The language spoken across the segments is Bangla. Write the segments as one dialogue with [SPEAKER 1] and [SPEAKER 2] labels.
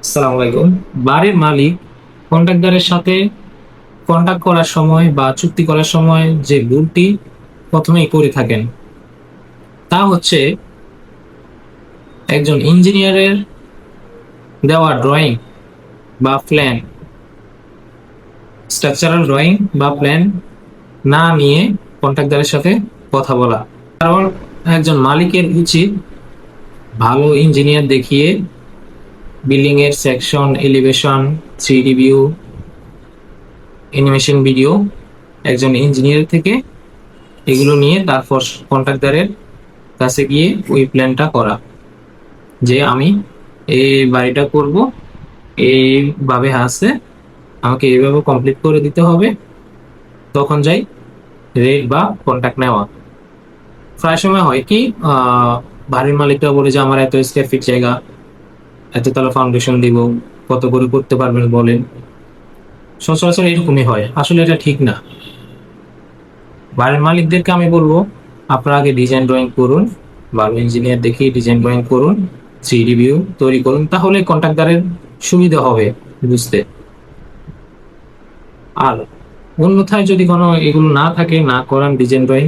[SPEAKER 1] আসসালামু আলাইকুম। বাড়ির মালিক কন্ট্রাক্টরের সাথে কন্ট্যাক্ট করার সময় বা চুক্তি করার সময় যে ভুলটি প্রথমেই করে থাকেন তা হচ্ছে একজন ইঞ্জিনিয়ারের দেওয়া ড্রয়িং বা প্ল্যান, স্ট্রাকচারাল ড্রয়িং বা প্ল্যান না নিয়ে কন্ট্রাক্টরের সাথে কথা বলা। কারণ একজন মালিকের উচিত ভালো ইঞ্জিনিয়ার দেখিয়ে বিল্ডিং এর section, elevation, 3D view, animation video একজন ইঞ্জিনিয়ার থেকে এগুলো নিয়ে তারপর কন্ট্রাক্টরের কাছে গিয়ে ওই প্ল্যানটা করা, যে আমি এই বাড়িটা করব, এইভাবে আছে, আমাকে এইভাবে কমপ্লিট করে দিতে হবে। তখন যাই রেট বা কন্ট্রাক্ট নেওয়া। প্রায় সময় হয় কি, বাড়ির মালিকরা বলে যে আমার এত স্কোয়ার ফিট জায়গা, এত তলা ফাউন্ডেশন দিব, কত করে করতে পারবেন বলেন। সচরাচর এরকমই হয়, আসলে এটা ঠিক না। বাড়ির মালিকদেরকে আমি বলবো আপনারা আগে ডিজাইন ড্রয়িং করুন, ভালো ইঞ্জিনিয়ার দেখিয়ে ডিজাইন ড্রয়িং করুন, 3D ভিউ তৈরি করুন, তাহলে কন্ট্রাক্টরের সুবিধা হবে বুঝতে। আর অন্যথায় যদি কোনো এগুলো না থাকে, না করান ডিজাইন ড্রয়িং,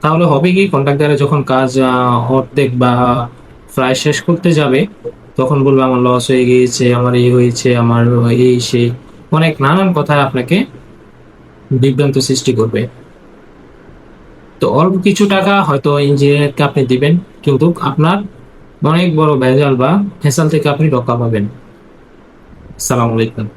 [SPEAKER 1] তাহলে হবে কি, কন্ট্রাক্টরে যখন কাজ অর্ধেক বা প্রায় শেষ করতে যাবে তখন বলবে আমার লস হয়ে গিয়েছে, আমার এই হয়েছে, আমার এই সেই, অনেক নানান কথা আপনাকে বিভ্রান্ত সৃষ্টি করবে। তো অল্প কিছু টাকা হয়তো ইঞ্জিনিয়ারকে আপনি দিবেন, কিন্তু আপনার অনেক বড় ভেজাল বা ফেসাল থেকে আপনি রক্ষা পাবেন। আসসালামু আলাইকুম।